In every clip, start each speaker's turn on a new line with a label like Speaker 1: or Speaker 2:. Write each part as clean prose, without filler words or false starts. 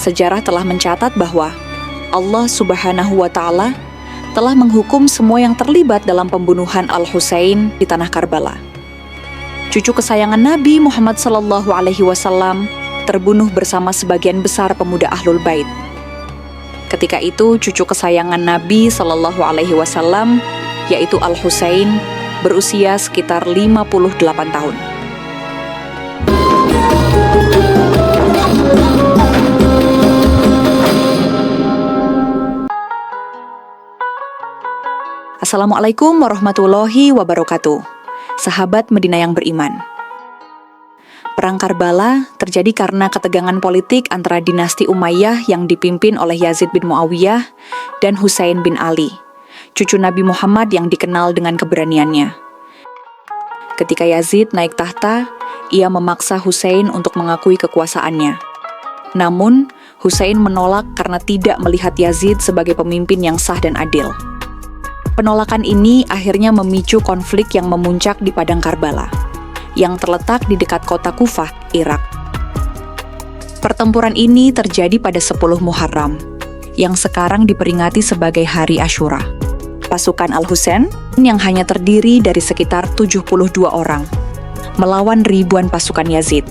Speaker 1: sejarah telah mencatat bahwa Allah Subhanahu wa Ta'ala telah menghukum semua yang terlibat dalam pembunuhan Al-Husain di tanah Karbala. Cucu kesayangan Nabi Muhammad SAW terbunuh bersama sebagian besar pemuda Ahlul Bait. Ketika itu, cucu kesayangan Nabi SAW, yaitu Al-Husain, berusia sekitar 58 tahun. Assalamualaikum warahmatullahi wabarakatuh. Sahabat Medina yang beriman. Perang Karbala terjadi karena ketegangan politik antara dinasti Umayyah yang dipimpin oleh Yazid bin Muawiyah dan Husain bin Ali, cucu Nabi Muhammad yang dikenal dengan keberaniannya. Ketika Yazid naik tahta, ia memaksa Husain untuk mengakui kekuasaannya. Namun, Husain menolak karena tidak melihat Yazid sebagai pemimpin yang sah dan adil. Penolakan ini akhirnya memicu konflik yang memuncak di Padang Karbala, yang terletak di dekat kota Kufah, Irak. Pertempuran ini terjadi pada 10 Muharram, yang sekarang diperingati sebagai Hari Asyura. Pasukan Al-Husain yang hanya terdiri dari sekitar 72 orang, melawan ribuan pasukan Yazid.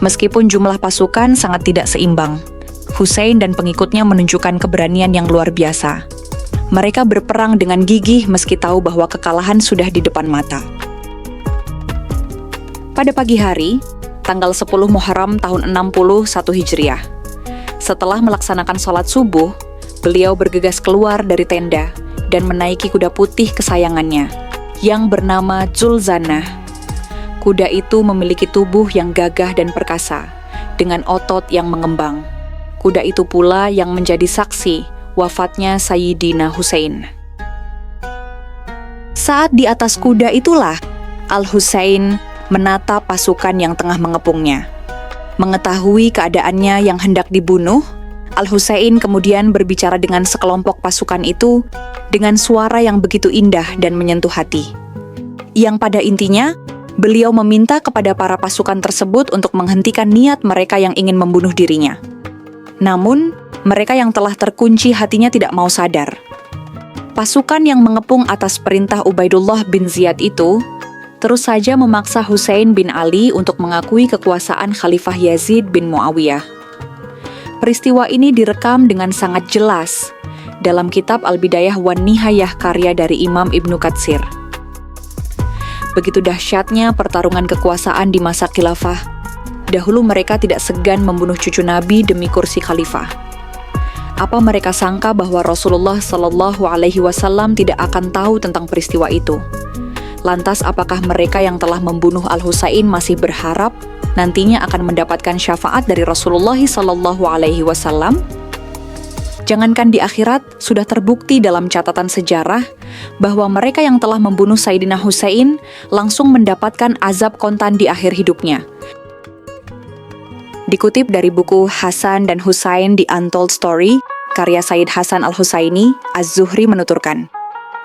Speaker 1: Meskipun jumlah pasukan sangat tidak seimbang, Husain dan pengikutnya menunjukkan keberanian yang luar biasa. Mereka berperang dengan gigih meski tahu bahwa kekalahan sudah di depan mata. Pada pagi hari, tanggal 10 Muharram tahun 61 Hijriah, setelah melaksanakan sholat subuh, beliau bergegas keluar dari tenda dan menaiki kuda putih kesayangannya, yang bernama Zulzanah. Kuda itu memiliki tubuh yang gagah dan perkasa, dengan otot yang mengembang. Kuda itu pula yang menjadi saksi wafatnya Sayyidina Husain. Saat di atas kuda itulah, Al-Husain menatap pasukan yang tengah mengepungnya. Mengetahui keadaannya yang hendak dibunuh, Al-Husain kemudian berbicara dengan sekelompok pasukan itu dengan suara yang begitu indah dan menyentuh hati. Yang pada intinya, beliau meminta kepada para pasukan tersebut untuk menghentikan niat mereka yang ingin membunuh dirinya. Namun, mereka yang telah terkunci hatinya tidak mau sadar. Pasukan yang mengepung atas perintah Ubaidullah bin Ziyad itu terus saja memaksa Husain bin Ali untuk mengakui kekuasaan Khalifah Yazid bin Muawiyah. Peristiwa ini direkam dengan sangat jelas dalam kitab Al-Bidayah wan Nihayah karya dari Imam Ibnu Katsir. Begitu dahsyatnya pertarungan kekuasaan di masa khilafah, dahulu mereka tidak segan membunuh cucu Nabi demi kursi khalifah. Apa mereka sangka bahwa Rasulullah SAW tidak akan tahu tentang peristiwa itu? Lantas apakah mereka yang telah membunuh Al-Husain masih berharap nantinya akan mendapatkan syafaat dari Rasulullah SAW? Jangankan di akhirat, sudah terbukti dalam catatan sejarah bahwa mereka yang telah membunuh Sayyidina Husain langsung mendapatkan azab kontan di akhir hidupnya. Dikutip dari buku Hasan dan Husain The Untold Story, karya Sayyid Hasan Al-Husaini, Az-Zuhri menuturkan,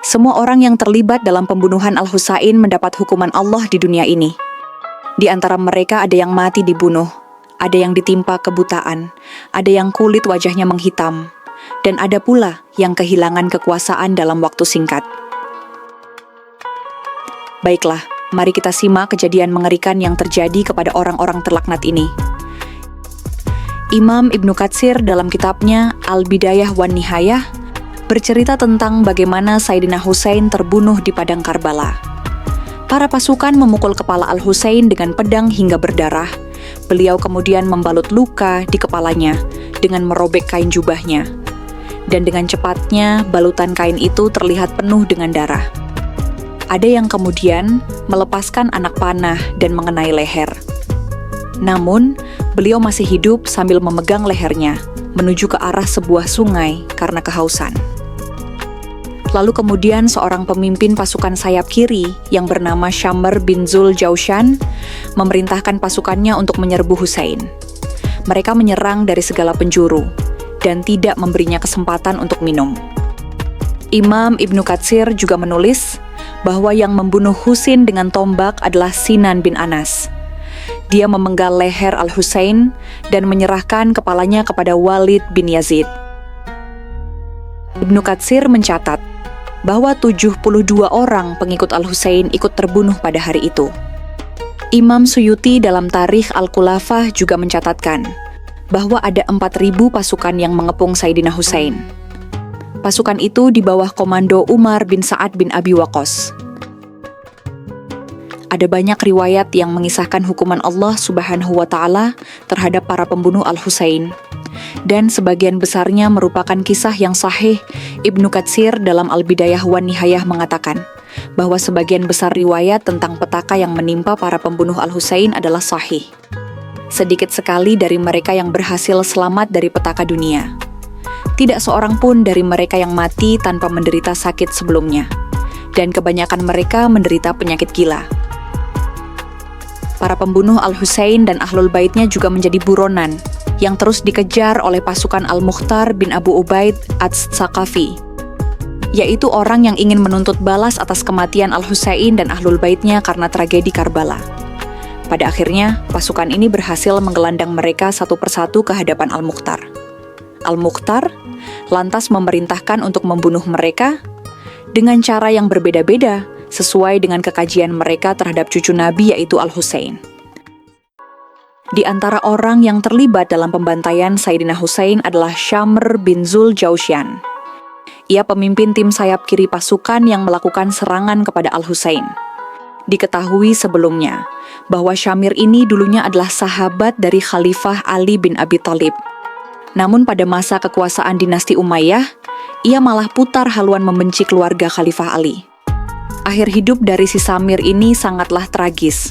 Speaker 1: semua orang yang terlibat dalam pembunuhan Al-Husain mendapat hukuman Allah di dunia ini. Di antara mereka ada yang mati dibunuh, ada yang ditimpa kebutaan, ada yang kulit wajahnya menghitam, dan ada pula yang kehilangan kekuasaan dalam waktu singkat. Baiklah, mari kita simak kejadian mengerikan yang terjadi kepada orang-orang terlaknat ini. Imam Ibnu Katsir dalam kitabnya Al-Bidayah wan Nihayah bercerita tentang bagaimana Sayyidina Husain terbunuh di Padang Karbala. Para pasukan memukul kepala Al-Husain dengan pedang hingga berdarah. Beliau kemudian membalut luka di kepalanya dengan merobek kain jubahnya. Dan dengan cepatnya, balutan kain itu terlihat penuh dengan darah. Ada yang kemudian melepaskan anak panah dan mengenai leher. Namun, beliau masih hidup sambil memegang lehernya, menuju ke arah sebuah sungai karena kehausan. Lalu kemudian seorang pemimpin pasukan sayap kiri yang bernama Syamr bin Zul Jaushan memerintahkan pasukannya untuk menyerbu Husain. Mereka menyerang dari segala penjuru dan tidak memberinya kesempatan untuk minum. Imam Ibnu Katsir juga menulis bahwa yang membunuh Husain dengan tombak adalah Sinan bin Anas. Dia memenggal leher Al-Husain dan menyerahkan kepalanya kepada Walid bin Yazid. Ibnu Katsir mencatat bahwa 72 orang pengikut Al-Husain ikut terbunuh pada hari itu. Imam Suyuti dalam Tarikh Al-Khulafah juga mencatatkan bahwa ada 4.000 pasukan yang mengepung Sayyidina Husain. Pasukan itu di bawah komando Umar bin Sa'ad bin Abi Waqqas. Ada banyak riwayat yang mengisahkan hukuman Allah Subhanahu wa Ta'ala terhadap para pembunuh Al-Husain, dan sebagian besarnya merupakan kisah yang sahih. Ibnu Katsir dalam Al-Bidayah wan Nihayah mengatakan bahwa sebagian besar riwayat tentang petaka yang menimpa para pembunuh Al-Husain adalah sahih. Sedikit sekali dari mereka yang berhasil selamat dari petaka dunia. Tidak seorang pun dari mereka yang mati tanpa menderita sakit sebelumnya, dan kebanyakan mereka menderita penyakit gila. Para pembunuh Al-Husain dan Ahlul Baitnya juga menjadi buronan yang terus dikejar oleh pasukan Al-Mukhtar bin Abu Ubaid Ats-Tsaqafi, yaitu orang yang ingin menuntut balas atas kematian Al-Husain dan Ahlul Baitnya karena tragedi Karbala. Pada akhirnya, pasukan ini berhasil menggelandang mereka satu persatu ke hadapan Al-Mukhtar. Al-Mukhtar lantas memerintahkan untuk membunuh mereka dengan cara yang berbeda-beda, sesuai dengan kekajian mereka terhadap cucu Nabi yaitu Al-Husain. Di antara orang yang terlibat dalam pembantaian Sayyidina Husain adalah Syamr bin Zul Jausyan. Ia pemimpin tim sayap kiri pasukan yang melakukan serangan kepada Al-Husain. Diketahui sebelumnya bahwa Syamir ini dulunya adalah sahabat dari Khalifah Ali bin Abi Thalib. Namun pada masa kekuasaan dinasti Umayyah, ia malah putar haluan membenci keluarga Khalifah Ali. Akhir hidup dari si Syamir ini sangatlah tragis.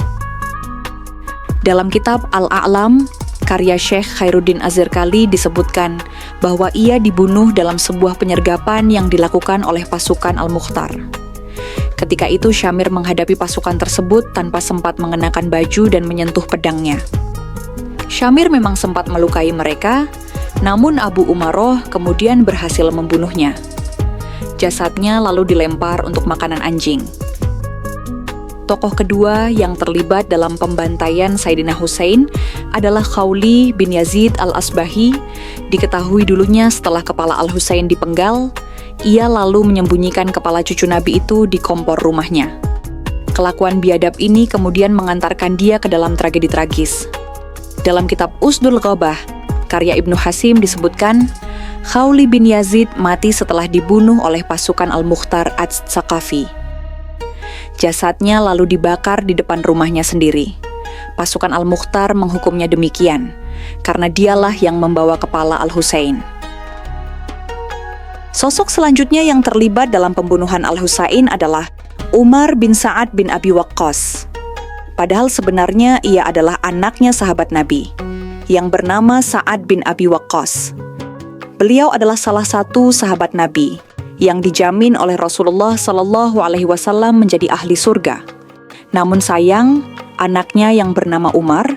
Speaker 1: Dalam kitab Al-A'lam, karya Syekh Khairuddin Az-Zirkali disebutkan bahwa ia dibunuh dalam sebuah penyergapan yang dilakukan oleh pasukan Al-Mukhtar. Ketika itu Syamir menghadapi pasukan tersebut tanpa sempat mengenakan baju dan menyentuh pedangnya. Syamir memang sempat melukai mereka, namun Abu Umaroh kemudian berhasil membunuhnya. Jasadnya lalu dilempar untuk makanan anjing. Tokoh kedua yang terlibat dalam pembantaian Sayyidina Husain adalah Khawli bin Yazid al-Asbahi. Diketahui dulunya setelah kepala Al-Husain dipenggal, ia lalu menyembunyikan kepala cucu Nabi itu di kompor rumahnya. Kelakuan biadab ini kemudian mengantarkan dia ke dalam tragedi tragis. Dalam kitab Usdul Ghabah, karya Ibnu Hasim disebutkan, Khawli bin Yazid mati setelah dibunuh oleh pasukan Al-Mukhtar Ats-Tsaqafi. Jasadnya lalu dibakar di depan rumahnya sendiri. Pasukan Al-Mukhtar menghukumnya demikian, karena dialah yang membawa kepala Al-Husain. Sosok selanjutnya yang terlibat dalam pembunuhan Al-Husain adalah Umar bin Sa'ad bin Abi Waqqas. Padahal sebenarnya ia adalah anaknya sahabat Nabi, yang bernama Sa'ad bin Abi Waqqas. Beliau adalah salah satu sahabat Nabi yang dijamin oleh Rasulullah SAW menjadi ahli surga. Namun sayang, anaknya yang bernama Umar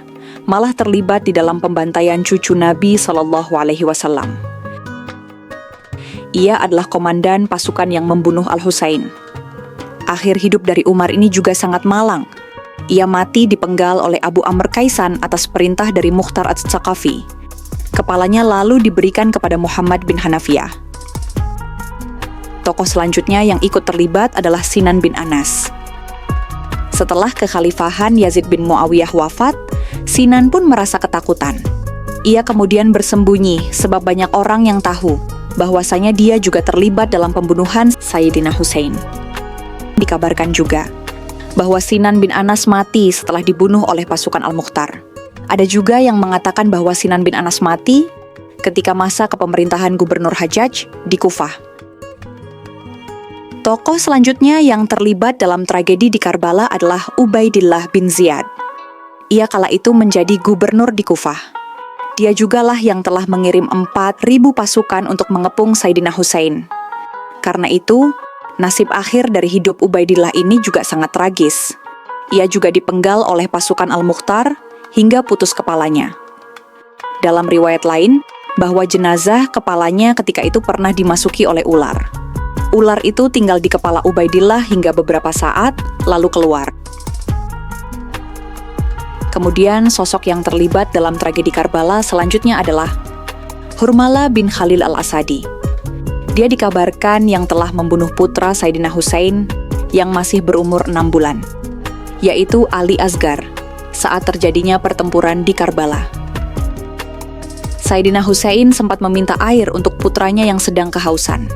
Speaker 1: malah terlibat di dalam pembantaian cucu Nabi SAW. Ia adalah komandan pasukan yang membunuh Al-Husain. Akhir hidup dari Umar ini juga sangat malang. Ia mati dipenggal oleh Abu Amr Kaisan atas perintah dari Mukhtar Ats-Tsaqafi. Kepalanya lalu diberikan kepada Muhammad bin Hanafiyah. Tokoh selanjutnya yang ikut terlibat adalah Sinan bin Anas. Setelah kekhalifahan Yazid bin Muawiyah wafat, Sinan pun merasa ketakutan. Ia kemudian bersembunyi sebab banyak orang yang tahu bahwasanya dia juga terlibat dalam pembunuhan Sayyidina Husain. Dikabarkan juga bahwa Sinan bin Anas mati setelah dibunuh oleh pasukan Al-Mukhtar. Ada juga yang mengatakan bahwa Sinan bin Anas mati ketika masa kepemerintahan Gubernur Hajjaj di Kufah. Tokoh selanjutnya yang terlibat dalam tragedi di Karbala adalah Ubaidillah bin Ziyad. Ia kala itu menjadi gubernur di Kufah. Dia jugalah yang telah mengirim 4.000 pasukan untuk mengepung Sayyidina Husain. Karena itu, nasib akhir dari hidup Ubaidillah ini juga sangat tragis. Ia juga dipenggal oleh pasukan Al-Mukhtar hingga putus kepalanya. Dalam riwayat lain, bahwa jenazah kepalanya ketika itu pernah dimasuki oleh ular. Ular itu tinggal di kepala Ubaidillah hingga beberapa saat, lalu keluar. Kemudian sosok yang terlibat dalam tragedi Karbala selanjutnya adalah Hurmala bin Khalil al-Asadi. Dia dikabarkan yang telah membunuh putra Sayyidina Husain yang masih berumur 6 bulan, yaitu Ali Asgar, saat terjadinya pertempuran di Karbala. Sayyidina Husain sempat meminta air untuk putranya yang sedang kehausan.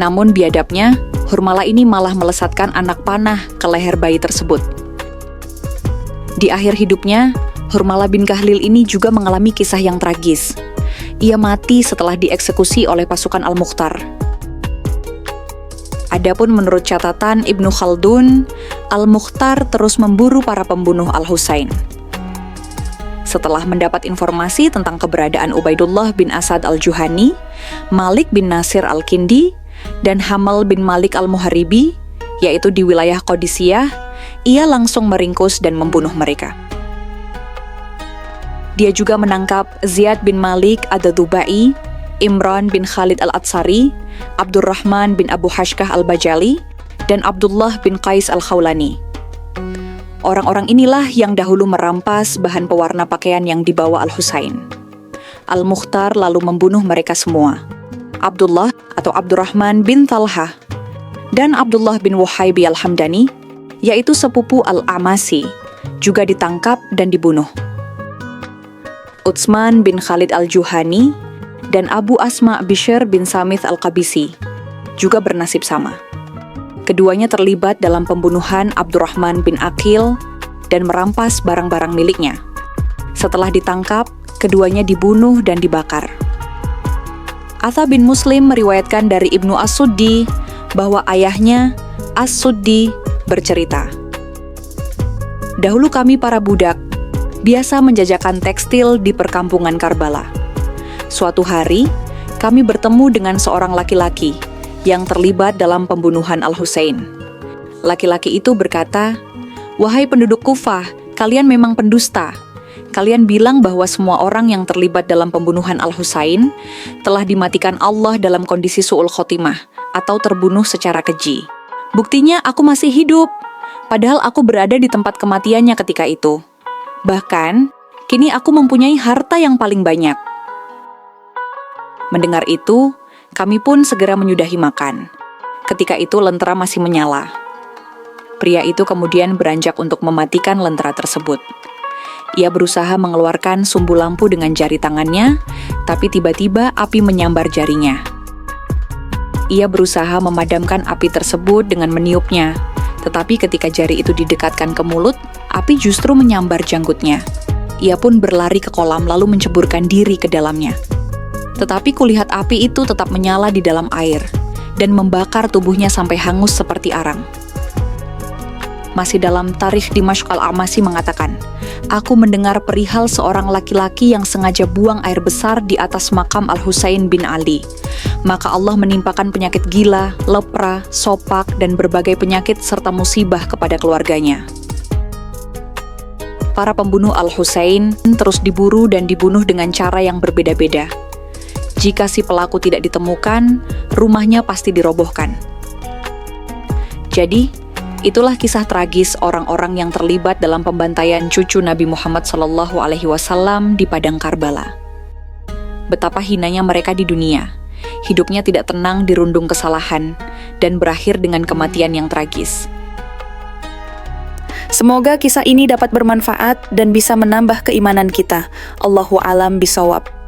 Speaker 1: Namun biadabnya, Hurmala ini malah melesatkan anak panah ke leher bayi tersebut. Di akhir hidupnya, Hurmala bin Khalil ini juga mengalami kisah yang tragis. Ia mati setelah dieksekusi oleh pasukan Al-Mukhtar. Adapun menurut catatan Ibnu Khaldun, Al-Mukhtar terus memburu para pembunuh Al-Husain. Setelah mendapat informasi tentang keberadaan Ubaidullah bin Asad al-Juhani, Malik bin Nasir al-Kindi, dan Hamal bin Malik al-Muharibi, yaitu di wilayah Qadisiyah, ia langsung meringkus dan membunuh mereka. Dia juga menangkap Ziyad bin Malik ad-Dubai, Imran bin Khalid al-Atsari, Abdurrahman bin Abu Hashkah al-Bajali, dan Abdullah bin Qais al-Khawlani. Orang-orang inilah yang dahulu merampas bahan pewarna pakaian yang dibawa Al-Husain. Al-Mukhtar lalu membunuh mereka semua. Abdullah atau Abdurrahman bin Talhah dan Abdullah bin Wahaybi al-Hamdani, yaitu sepupu Al-Amasi, juga ditangkap dan dibunuh. Utsman bin Khalid al-Juhani dan Abu Asma Bishr bin Samith al-Qabisi juga bernasib sama. Keduanya terlibat dalam pembunuhan Abdurrahman bin Aqil dan merampas barang-barang miliknya. Setelah ditangkap, keduanya dibunuh dan dibakar. Atha bin Muslim meriwayatkan dari Ibnu As-Suddi bahwa ayahnya, As-Suddi, bercerita, "Dahulu kami para budak biasa menjajakan tekstil di perkampungan Karbala. Suatu hari, kami bertemu dengan seorang laki-laki yang terlibat dalam pembunuhan Al-Husain. Laki-laki itu berkata, 'Wahai penduduk Kufah, kalian memang pendusta. Kalian bilang bahwa semua orang yang terlibat dalam pembunuhan Al-Husain telah dimatikan Allah dalam kondisi su'ul khotimah atau terbunuh secara keji. Buktinya aku masih hidup, padahal aku berada di tempat kematiannya ketika itu. Bahkan, kini aku mempunyai harta yang paling banyak.' Mendengar itu, kami pun segera menyudahi makan. Ketika itu lentera masih menyala. Pria itu kemudian beranjak untuk mematikan lentera tersebut. Ia berusaha mengeluarkan sumbu lampu dengan jari tangannya, tapi tiba-tiba api menyambar jarinya. Ia berusaha memadamkan api tersebut dengan meniupnya, tetapi ketika jari itu didekatkan ke mulut, api justru menyambar janggutnya. Ia pun berlari ke kolam lalu menceburkan diri ke dalamnya. Tetapi kulihat api itu tetap menyala di dalam air dan membakar tubuhnya sampai hangus seperti arang. Masih dalam Tarikh Dimashq Al-Amasi mengatakan, "Aku mendengar perihal seorang laki-laki yang sengaja buang air besar di atas makam Al-Husain bin Ali. Maka Allah menimpakan penyakit gila, lepra, sopak, dan berbagai penyakit serta musibah kepada keluarganya." Para pembunuh Al-Husain terus diburu dan dibunuh dengan cara yang berbeda-beda. Jika si pelaku tidak ditemukan, rumahnya pasti dirobohkan. Jadi, itulah kisah tragis orang-orang yang terlibat dalam pembantaian cucu Nabi Muhammad SAW di padang Karbala. Betapa hinanya mereka di dunia. Hidupnya tidak tenang dirundung kesalahan dan berakhir dengan kematian yang tragis.
Speaker 2: Semoga kisah ini dapat bermanfaat dan bisa menambah keimanan kita. Allahu a'lam bishawab.